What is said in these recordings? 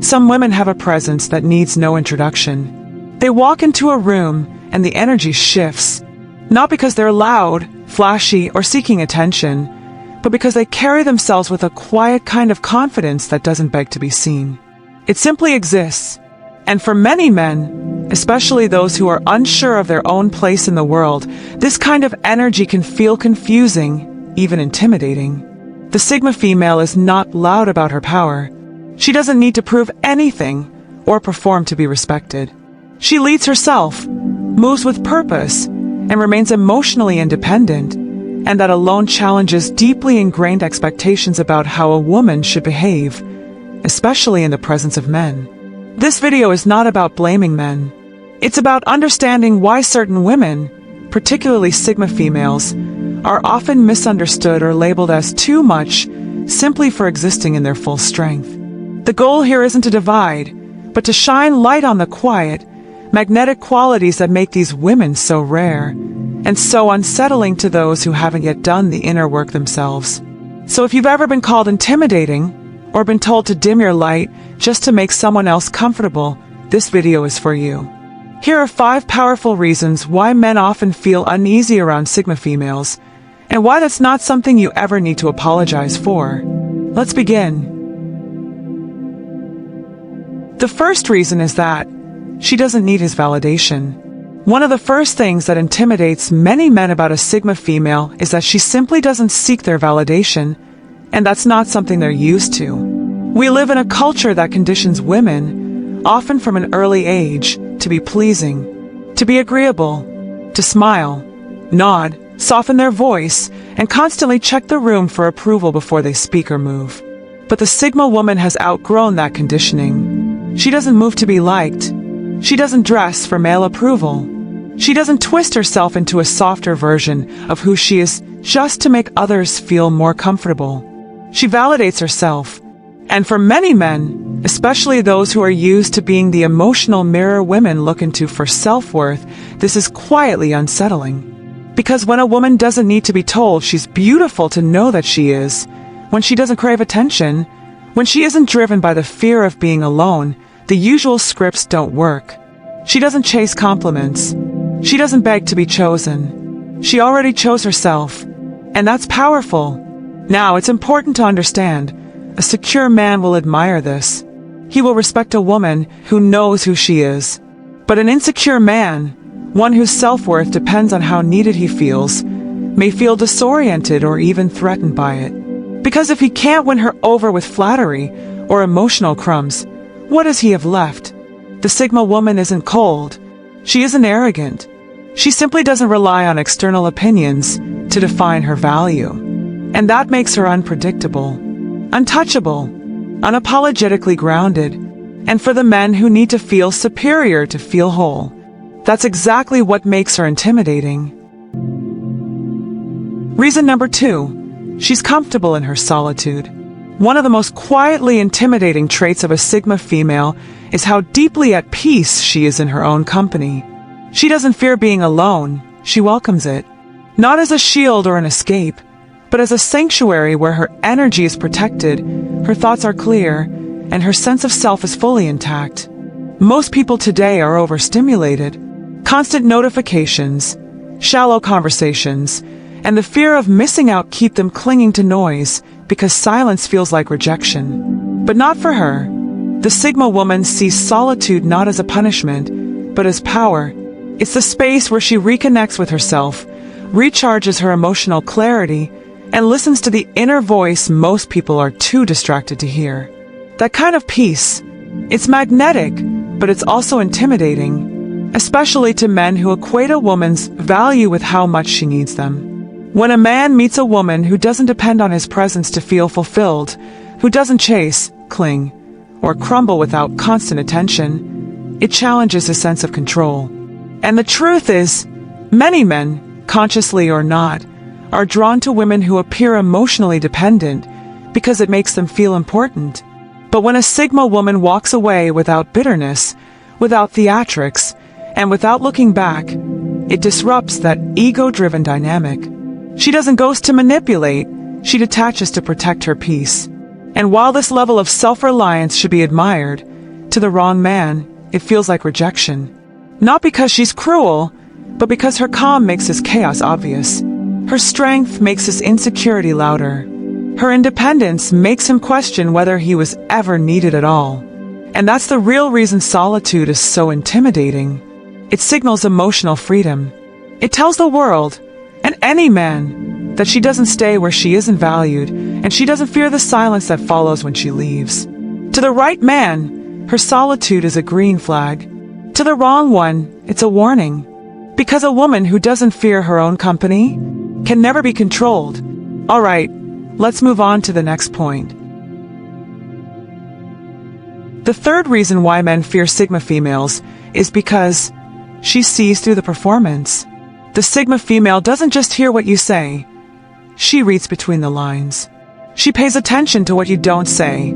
Some women have a presence that needs no introduction. They walk into a room and the energy shifts, not because they're loud, flashy, or seeking attention, but because they carry themselves with a quiet kind of confidence that doesn't beg to be seen. It simply exists. And for many men, especially those who are unsure of their own place in the world, this kind of energy can feel confusing, even intimidating. The Sigma female is not loud about her power. She doesn't need to prove anything or perform to be respected. She leads herself, moves with purpose, and remains emotionally independent, and that alone challenges deeply ingrained expectations about how a woman should behave, especially in the presence of men. This video is not about blaming men. It's about understanding why certain women, particularly Sigma females, are often misunderstood or labeled as too much simply for existing in their full strength. The goal here isn't to divide, but to shine light on the quiet, magnetic qualities that make these women so rare and so unsettling to those who haven't yet done the inner work themselves. So if you've ever been called intimidating or been told to dim your light just to make someone else comfortable, this video is for you. Here are 5 powerful reasons why men often feel uneasy around Sigma females, and why that's not something you ever need to apologize for. Let's begin. The first reason is that she doesn't need his validation. One of the first things that intimidates many men about a Sigma female is that she simply doesn't seek their validation, and that's not something they're used to. We live in a culture that conditions women, often from an early age, to be pleasing, to be agreeable, to smile, nod, soften their voice, and constantly check the room for approval before they speak or move. But the Sigma woman has outgrown that conditioning. She doesn't move to be liked. She doesn't dress for male approval. She doesn't twist herself into a softer version of who she is just to make others feel more comfortable. She validates herself. And for many men, especially those who are used to being the emotional mirror women look into for self-worth, this is quietly unsettling. Because when a woman doesn't need to be told she's beautiful to know that she is, when she doesn't crave attention, when she isn't driven by the fear of being alone, the usual scripts don't work. She doesn't chase compliments. She doesn't beg to be chosen. She already chose herself. And that's powerful. Now, it's important to understand, a secure man will admire this. He will respect a woman who knows who she is. But an insecure man, one whose self-worth depends on how needed he feels, may feel disoriented or even threatened by it. Because if he can't win her over with flattery or emotional crumbs, what does he have left? The Sigma woman isn't cold. She isn't arrogant. She simply doesn't rely on external opinions to define her value. And that makes her unpredictable, untouchable, unapologetically grounded. And for the men who need to feel superior to feel whole, that's exactly what makes her intimidating. Reason number 2. She's comfortable in her solitude. One of the most quietly intimidating traits of a Sigma female is how deeply at peace she is in her own company. She doesn't fear being alone, she welcomes it. Not as a shield or an escape, but as a sanctuary where her energy is protected, her thoughts are clear, and her sense of self is fully intact. Most people today are overstimulated. Constant notifications, shallow conversations, and the fear of missing out keep them clinging to noise because silence feels like rejection. But not for her. The Sigma woman sees solitude not as a punishment, but as power. It's the space where she reconnects with herself, recharges her emotional clarity, and listens to the inner voice most people are too distracted to hear. That kind of peace, it's magnetic, but it's also intimidating, especially to men who equate a woman's value with how much she needs them. When a man meets a woman who doesn't depend on his presence to feel fulfilled, who doesn't chase, cling, or crumble without constant attention, it challenges his sense of control. And the truth is, many men, consciously or not, are drawn to women who appear emotionally dependent because it makes them feel important. But when a Sigma woman walks away without bitterness, without theatrics, and without looking back, it disrupts that ego-driven dynamic. She doesn't ghost to manipulate, she detaches to protect her peace. And while this level of self-reliance should be admired, To the wrong man, it feels like rejection. Not because she's cruel, but because her calm makes his chaos obvious. Her strength makes his insecurity louder. Her independence makes him question whether he was ever needed at all. And that's the real reason solitude is so intimidating. It signals emotional freedom. It tells the world, and any man, that she doesn't stay where she isn't valued, and she doesn't fear the silence that follows when she leaves. To the right man, her solitude is a green flag. To the wrong one, it's a warning. Because a woman who doesn't fear her own company can never be controlled. All right, let's move on to the next point. The third reason why men fear Sigma females is because she sees through the performance. The Sigma female doesn't just hear what you say. She reads between the lines. She pays attention to what you don't say,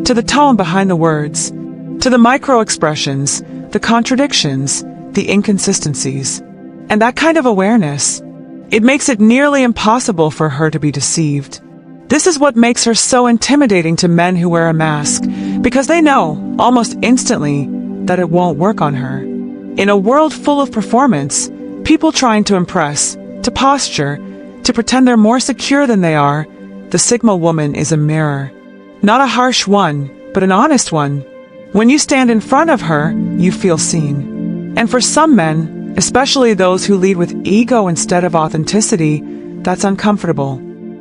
to the tone behind the words, to the micro-expressions, the contradictions, the inconsistencies. And that kind of awareness, it makes it nearly impossible for her to be deceived. This is what makes her so intimidating to men who wear a mask, because they know, almost instantly, that it won't work on her. In a world full of performance, people trying to impress, to posture, to pretend they're more secure than they are, the Sigma woman is a mirror. Not a harsh one, but an honest one. When you stand in front of her, you feel seen. And for some men, especially those who lead with ego instead of authenticity, that's uncomfortable.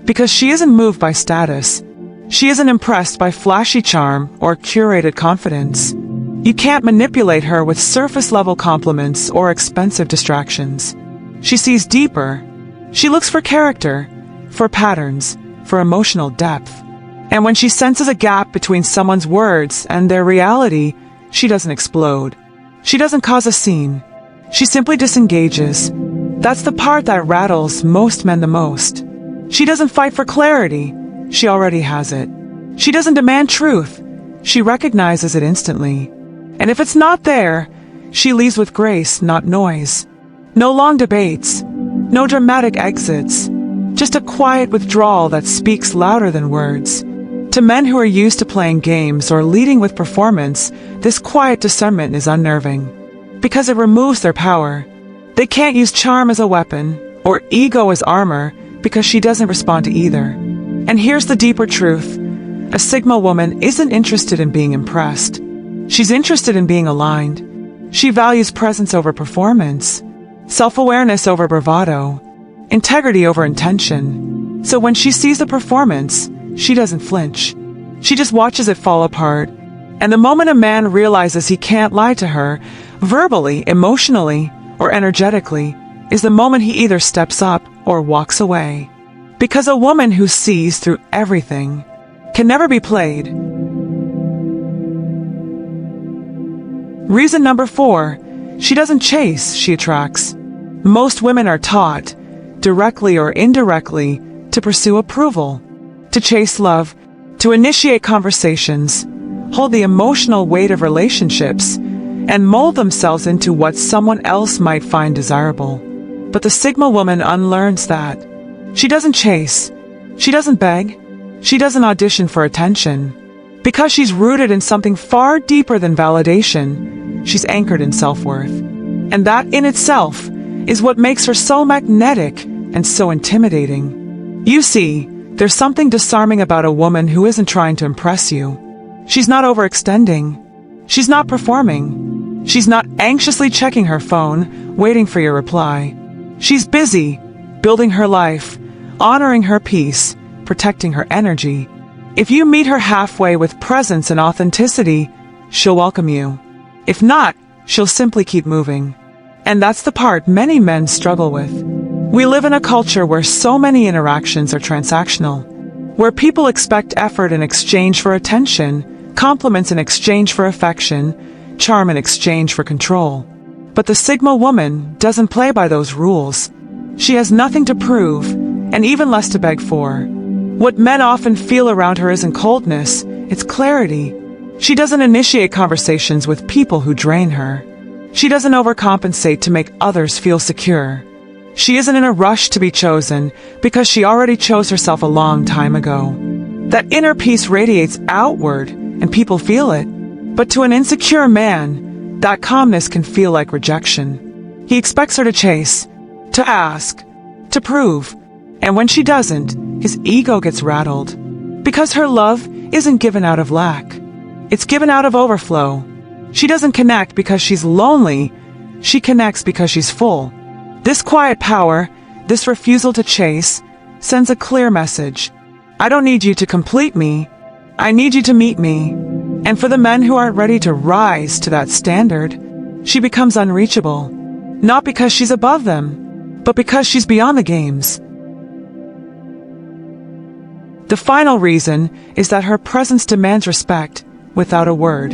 Because she isn't moved by status. She isn't impressed by flashy charm or curated confidence. You can't manipulate her with surface-level compliments or expensive distractions. She sees deeper. She looks for character, for patterns, for emotional depth. And when she senses a gap between someone's words and their reality, she doesn't explode. She doesn't cause a scene. She simply disengages. That's the part that rattles most men the most. She doesn't fight for clarity. She already has it. She doesn't demand truth. She recognizes it instantly. And if it's not there, she leaves with grace, not noise. No long debates. No dramatic exits. Just a quiet withdrawal that speaks louder than words. To men who are used to playing games or leading with performance, this quiet discernment is unnerving. Because it removes their power. They can't use charm as a weapon, or ego as armor, because she doesn't respond to either. And here's the deeper truth. A Sigma woman isn't interested in being impressed. She's interested in being aligned. She values presence over performance, self-awareness over bravado, integrity over intention. So when she sees the performance, she doesn't flinch. She just watches it fall apart. And the moment a man realizes he can't lie to her, verbally, emotionally, or energetically, is the moment he either steps up or walks away. Because a woman who sees through everything can never be played. Reason number 4, she doesn't chase, she attracts. Most women are taught, directly or indirectly, to pursue approval, to chase love, to initiate conversations, hold the emotional weight of relationships, and mold themselves into what someone else might find desirable. But the Sigma woman unlearns that. She doesn't chase. She doesn't beg. She doesn't audition for attention. Because she's rooted in something far deeper than validation, she's anchored in self-worth. And that in itself is what makes her so magnetic and so intimidating. You see, there's something disarming about a woman who isn't trying to impress you. She's not overextending. She's not performing. She's not anxiously checking her phone, waiting for your reply. She's busy, building her life, honoring her peace, protecting her energy. If you meet her halfway with presence and authenticity, she'll welcome you. If not, she'll simply keep moving. And that's the part many men struggle with. We live in a culture where so many interactions are transactional, where people expect effort in exchange for attention, compliments in exchange for affection, charm in exchange for control. But the Sigma woman doesn't play by those rules. She has nothing to prove, and even less to beg for. What men often feel around her isn't coldness, it's clarity. She doesn't initiate conversations with people who drain her. She doesn't overcompensate to make others feel secure. She isn't in a rush to be chosen because she already chose herself a long time ago. That inner peace radiates outward, and people feel it. But to an insecure man, that calmness can feel like rejection. He expects her to chase, to ask, to prove, and when she doesn't, his ego gets rattled. Because her love isn't given out of lack. It's given out of overflow. She doesn't connect because she's lonely. She connects because she's full. This quiet power, this refusal to chase, sends a clear message. I don't need you to complete me. I need you to meet me. And for the men who aren't ready to rise to that standard, she becomes unreachable. Not because she's above them, but because she's beyond the games. The final reason is that her presence demands respect without a word.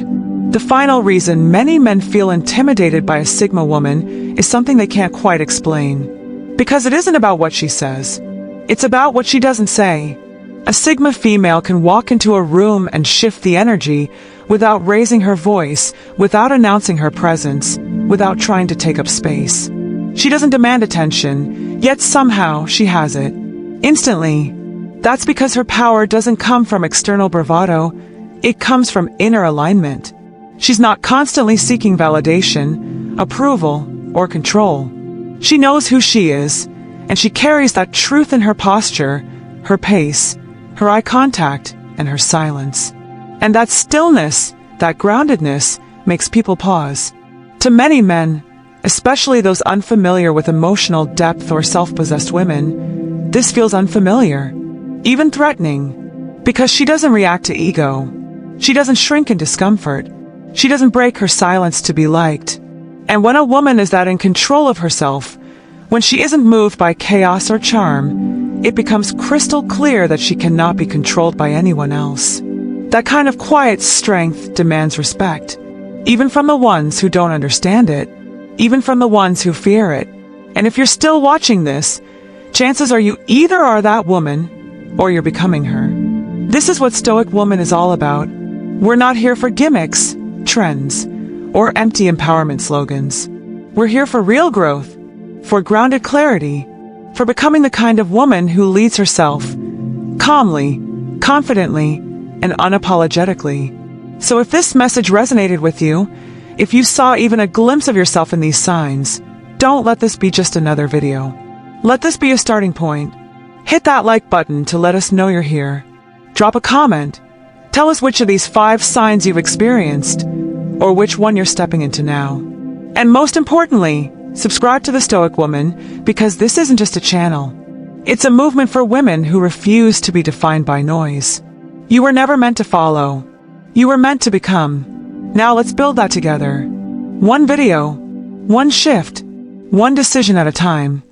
The final reason many men feel intimidated by a Sigma woman is something they can't quite explain. Because it isn't about what she says. It's about what she doesn't say. A Sigma female can walk into a room and shift the energy without raising her voice, without announcing her presence, without trying to take up space. She doesn't demand attention, yet somehow she has it. Instantly. That's because her power doesn't come from external bravado, it comes from inner alignment. She's not constantly seeking validation, approval, or control. She knows who she is, and she carries that truth in her posture, her pace, her eye contact, and her silence. And that stillness, that groundedness, makes people pause. To many men, especially those unfamiliar with emotional depth or self-possessed women, this feels unfamiliar. Even threatening, because she doesn't react to ego. She doesn't shrink in discomfort. She doesn't break her silence to be liked. And when a woman is that in control of herself, when she isn't moved by chaos or charm, it becomes crystal clear that she cannot be controlled by anyone else. That kind of quiet strength demands respect, even from the ones who don't understand it, even from the ones who fear it. And if you're still watching this, chances are you either are that woman or you're becoming her. This is what Stoic Woman is all about. We're not here for gimmicks, trends, or empty empowerment slogans. We're here for real growth, for grounded clarity, for becoming the kind of woman who leads herself calmly, confidently, and unapologetically. So if this message resonated with you, if you saw even a glimpse of yourself in these signs, don't let this be just another video. Let this be a starting point. Hit that like button to let us know you're here. Drop a comment. Tell us which of these 5 signs you've experienced, or which one you're stepping into now. And most importantly, subscribe to The Stoic Woman, because this isn't just a channel. It's a movement for women who refuse to be defined by noise. You were never meant to follow. You were meant to become. Now let's build that together. One video, one shift, one decision at a time.